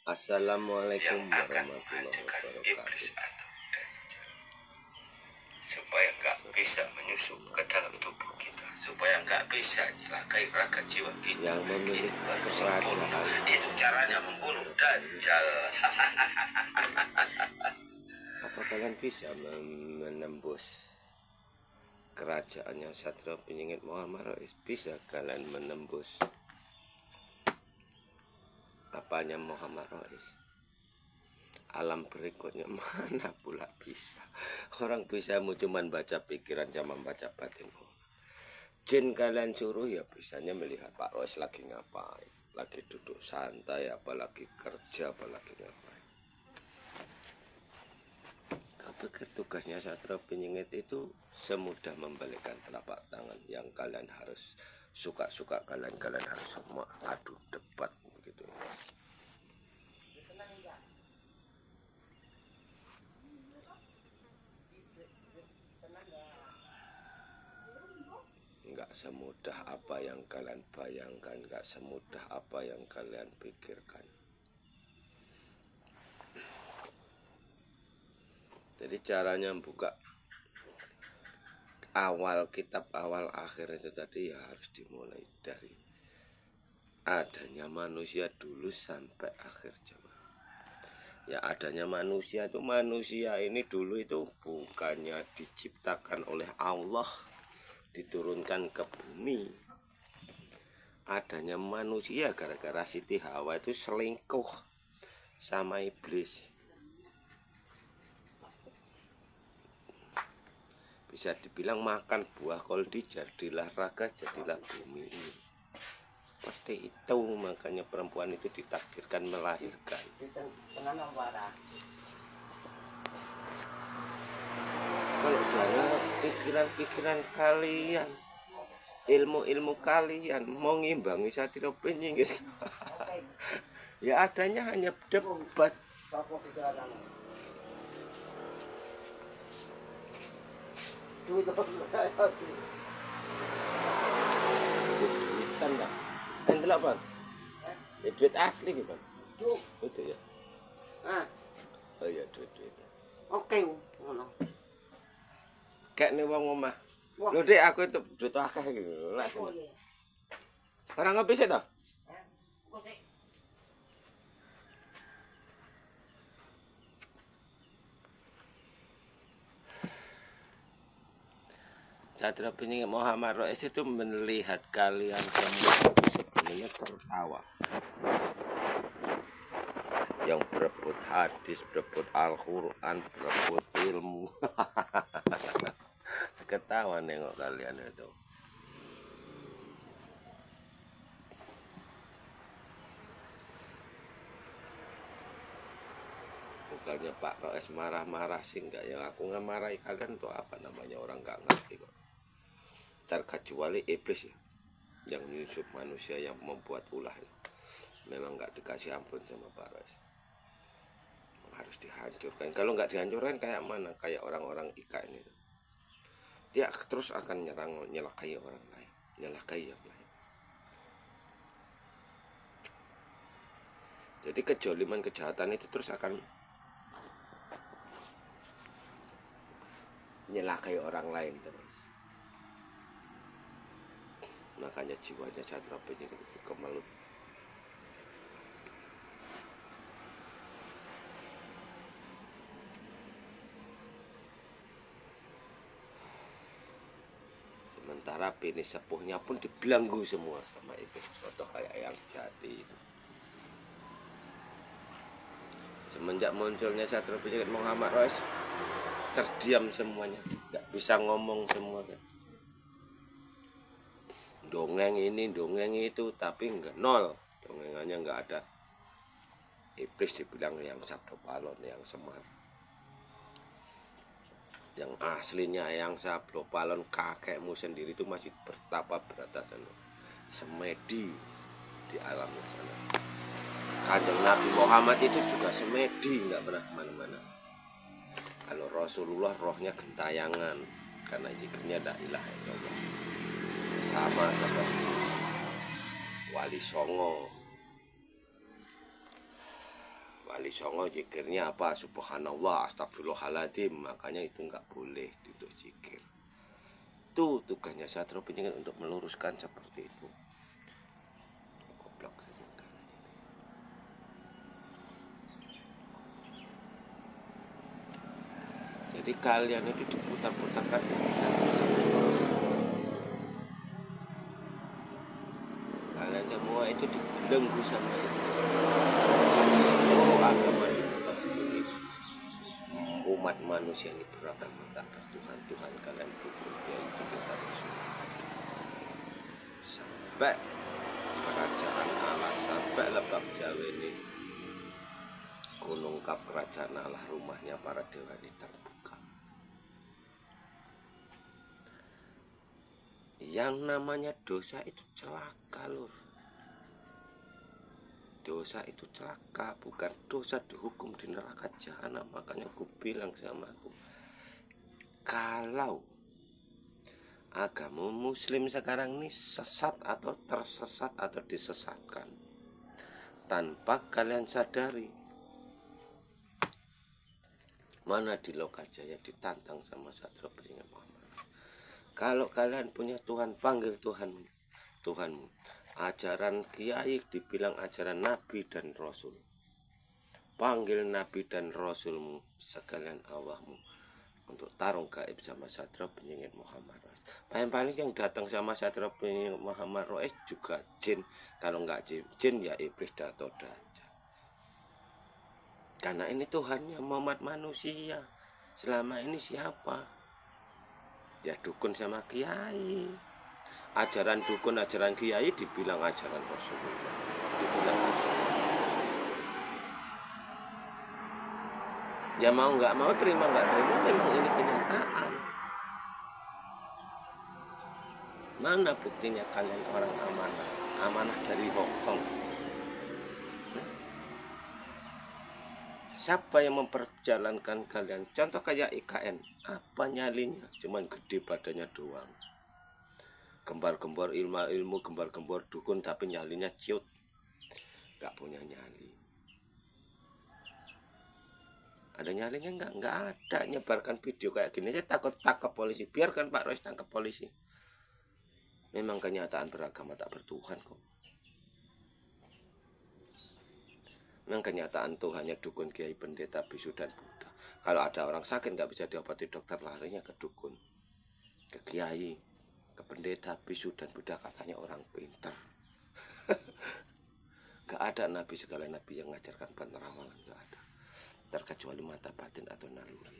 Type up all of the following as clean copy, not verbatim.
Assalamualaikum yang akan warahmatullahi menghancurkan iblis wabarakatuh. atau dajjal, supaya nggak bisa menyusup ke dalam tubuh kita, supaya nggak bisa nyelakai raga jiwa kita Yang memiliki baru kerajaan. sempurna. Itu caranya membunuh dajjal. Apa kalian bisa menembus kerajaannya Satria Penyingit Muhammad Rais? Bisa kalian menembus apanya Muhammad Rais? Alam berikutnya mana pula bisa. Orang bisa cuman baca pikiran sama baca batin. Jin kalian suruh ya bisanya melihat Pak Rais lagi ngapain, lagi duduk santai, apalagi kerja, apalagi ngapain. Pikir tugasnya Satria Penyingit itu semudah membalikkan telapak tangan. Yang kalian harus suka-suka, kalian harus semua adu debat begitu. Enggak semudah apa yang kalian bayangkan, enggak semudah apa yang kalian pikirkan. Jadi caranya buka awal kitab awal akhir itu tadi ya harus dimulai dari adanya manusia dulu sampai akhir zaman. Ya adanya manusia itu, manusia ini dulu itu bukannya diciptakan oleh Allah diturunkan ke bumi. Adanya manusia gara-gara Siti Hawa itu selingkuh sama iblis. Bisa dibilang makan buah koldi jadilah raga, jadilah bumi ini. Seperti itu makanya perempuan itu ditakdirkan melahirkan. Kalau dalam pikiran-pikiran kalian, ilmu-ilmu kalian mau ngimbangi Satria Penyingit, ya adanya hanya debat. Duitan enggak? Enggak Bang. Duit asli gitu Bang. Itu ya. Oh ya duit. Oke, ngono. Kayak nih wong omah. Lho Dek, aku itu duit akeh iki lho. Ora ngopi sih to? Satria Penyingit Muhammad Rais itu melihat kalian semua sebenarnya tertawa. Yang berebut hadis, berebut Al-Quran, berebut ilmu. Ketawa nengok kalian itu. Bukannya Pak Rais marah-marah sih enggak, yang aku nggak marahi kalian tuh apa namanya, orang nggak ngerti kok. Terkecuali iblis ya, yang menyusup manusia, yang membuat ulah ya. Memang nggak dikasih ampun sama Pak Rais, harus dihancurkan. Kalau nggak dihancurkan kayak mana, kayak orang-orang Ika ini, dia terus akan nyelakai orang lain, nyelakai yang lain. Jadi kejoliman, kejahatan itu terus akan nyelakai orang lain terus. Makanya jiwanya Satria Penyingit itu kemelut. Sementara bini sepuhnya pun dibelenggu semua sama itu, contoh kayak yang jati itu. Semenjak munculnya Satria Penyingit Muhammad Rais, terdiam semuanya, nggak bisa ngomong semua kan. Dongeng ini, dongeng itu, tapi enggak, nol. Dongengannya enggak ada. Iblis dibilang yang Sabdo Palon, yang Semar. Yang aslinya yang Sabdo Palon, kakekmu sendiri itu masih bertapa berata sana. Semedi di alam sana. Kanjeng Nabi Muhammad itu juga semedi, enggak pernah kemana-mana. Kalau Rasulullah rohnya gentayangan, karena zikirnya la ilaha illallah. Sama seperti Wali Songo. kali songo zikirnya apa? Subhanallah, astagfirullahaladzim. Makanya itu nggak boleh duduk zikir. Itu tugasnya Satrio Piningit untuk meluruskan seperti itu. Goblok saja. Jadi kalian itu diputar-putarkan. Kalian semua itu dibelenggu sama itu. Seluruh agama di muka bumi ini. Umat manusia ini beragama tak bertuhan. Tuhan kalian dukung yaitu kita Rasul. Sampai kerajaan Allah, sampai Lebak Jawa ini, Gunung Kaf kerajaan Allah, rumahnya para dewa ini terbuka. Yang namanya dosa itu celaka lur. Dosa itu celaka, bukan dosa dihukum di neraka jahanam. Makanya aku bilang sama aku, kalau agama muslim sekarang ini sesat atau tersesat atau disesatkan tanpa kalian sadari, mana di Lokajaya ditantang sama Satrio Piningit Muhammad. Kalau kalian punya Tuhan, panggil Tuhanmu. Ajaran kiai dibilang ajaran Nabi dan Rasul. Panggil Nabi dan Rasulmu sekalian Allahmu untuk tarung gaib sama Satrio Piningit Muhammad. Paling yang datang sama Satrio Piningit Muhammad Rois juga jin. Kalau nggak jin ya iblis atau dajjal. Karena ini Tuhannya Muhammad manusia. Selama ini siapa? Ya dukun sama kiai. Ajaran dukun, ajaran kiai dibilang ajaran Rasulullah. Dibilang ajaran Rasulullah. Ya mau nggak mau, terima nggak terima, memang ini kenyataan. Mana buktinya kalian orang amanah? Amanah dari Hongkong. Siapa yang memperjalankan kalian? Contoh kayak IKN, apa nyalinya? Cuman gede badannya doang. Gembar-gembor ilmu, gembar-gembor dukun, tapi nyalinya ciut. Gak punya nyali. Ada nyalinya nggak ada. Nyebarkan video kayak gini aja takut tangkap polisi. Biarkan Pak Rois tangkap polisi. Memang kenyataan beragama tak bertuhan kok. Memang kenyataan Tuhannya dukun, kiai, pendeta, bisu, dan Buddha. Kalau ada orang sakit nggak bisa diobati dokter, larinya ke dukun, ke kiai, ke pendeta, bisu, dan Buddha. Katanya orang pintar. Gak ada nabi, segala nabi yang mengajarkan penerawangan, gak ada. Terkecuali mata batin atau naluri.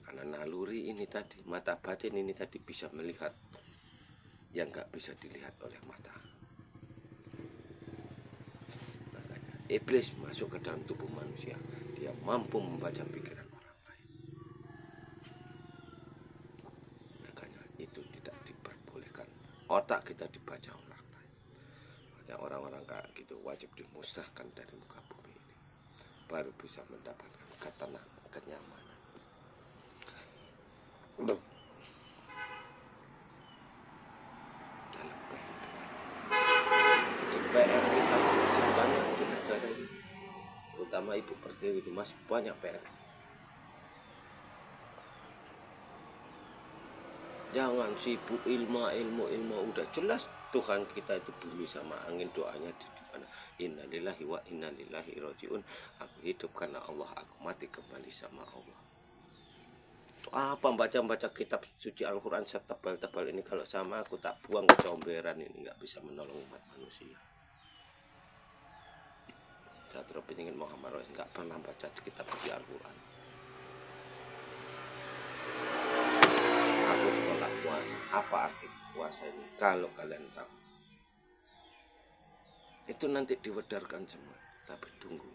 Karena naluri ini tadi, mata batin ini tadi bisa melihat yang gak bisa dilihat oleh mata. Makanya iblis masuk ke dalam tubuh manusia, dia mampu membaca pikiran orang lain. Makanya itu tidak diperbolehkan otak kita dibaca orang lain. Makanya orang-orang kayak gitu wajib dimusnahkan dari muka bumi ini, baru bisa mendapatkan ketenangan, kenyamanan. PR kita masih banyak di negara ini, terutama Ibu Pertiwi itu masih banyak PR. Jangan sibuk ilmu, udah jelas Tuhan kita itu bumi sama angin, doanya di mana? Innalillahi wa inna ilaihi rajiun. Aku hidup karena Allah, aku mati kembali sama Allah. Apa baca kitab suci Al-Quran setebal-tebal ini kalau sama aku tak buang ke comberan, ini nggak bisa menolong umat manusia. Satrio Piningit Muhammad Rois nggak pernah baca kitab suci Al-Quran. Aku juga nggak puasa. Apa arti puasa ini? Kalau kalian tahu, itu nanti diwedarkan semua. Tapi tunggu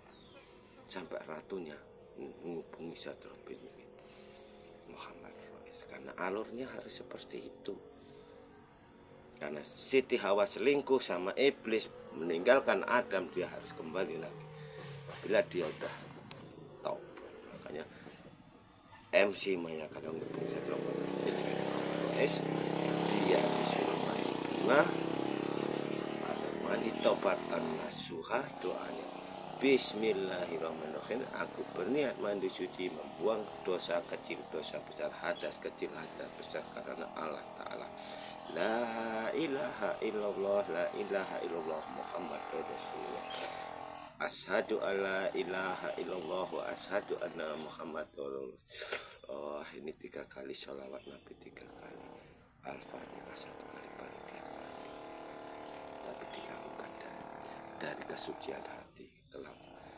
sampai ratunya menghubungi Satrio Piningit Muhammad Rois, karena alurnya harus seperti itu. Karena Siti Hawa selingkuh sama iblis, meninggalkan Adam, dia harus kembali lagi bila dia udah tahu. Makanya MC Maya kadang menghubungi Satrio Piningit Muhammad Rois, dia disuruh mandi bunga taubatan nasuha, doanya Bismillahirrahmanirrahim, aku berniat mandi suci, membuang dosa kecil, dosa besar, hadas kecil, hadas besar, karena Allah Ta'ala. La ilaha illallah, la ilaha illallah, Muhammad Rasulullah. Asyhadu alla ilaha illallah wa asyhadu anna Muhammad Rasulullah. Oh, ini 3 kali sholawat Nabi, 3 kali Al-Fatihah, 1 kali baru tiap kali. Tapi dilakukan dari kesucian hati,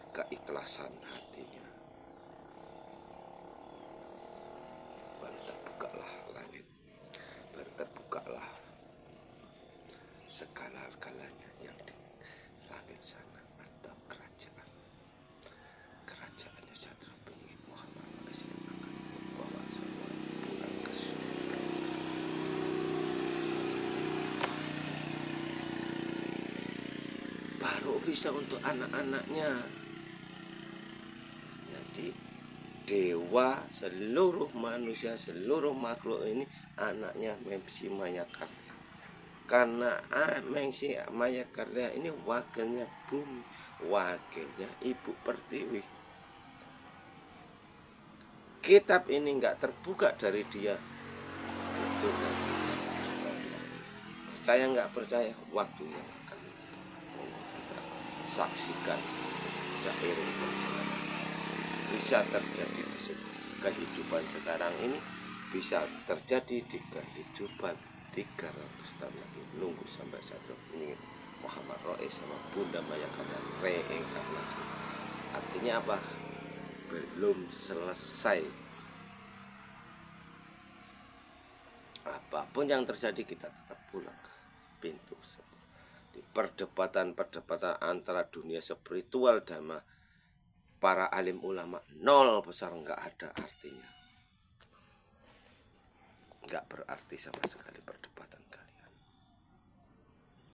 keikhlasan hatinya. Baru terbukalah langit, baru terbukalah segala-galanya yang di langit sana, atau kerajaannya Satria Penyihir Muhammad yang akan membawa semua pulang ke surga. Baru bisa untuk anak-anaknya. Jadi dewa, seluruh manusia, seluruh makhluk ini anaknya Memsi Mayakarya. Karena Memsi Mayakarya ini wakilnya bumi, wakilnya Ibu Pertiwi. Kitab ini enggak terbuka dari dia. Itu percaya enggak percaya, waktunya akan kita saksikan seiring perjalanan. Bisa terjadi di kehidupan sekarang ini, bisa terjadi di kehidupan 300 tahun lagi. Nunggu sampai Satria Penyihir Muhammad Rois sama Bunda Mayakarya reinkarnasi. Artinya apa? Belum selesai. Apapun yang terjadi, kita tetap pulang ke pintu. Di perdebatan antara dunia spiritual dan para alim ulama, nol besar, nggak ada artinya, nggak berarti sama sekali perdebatan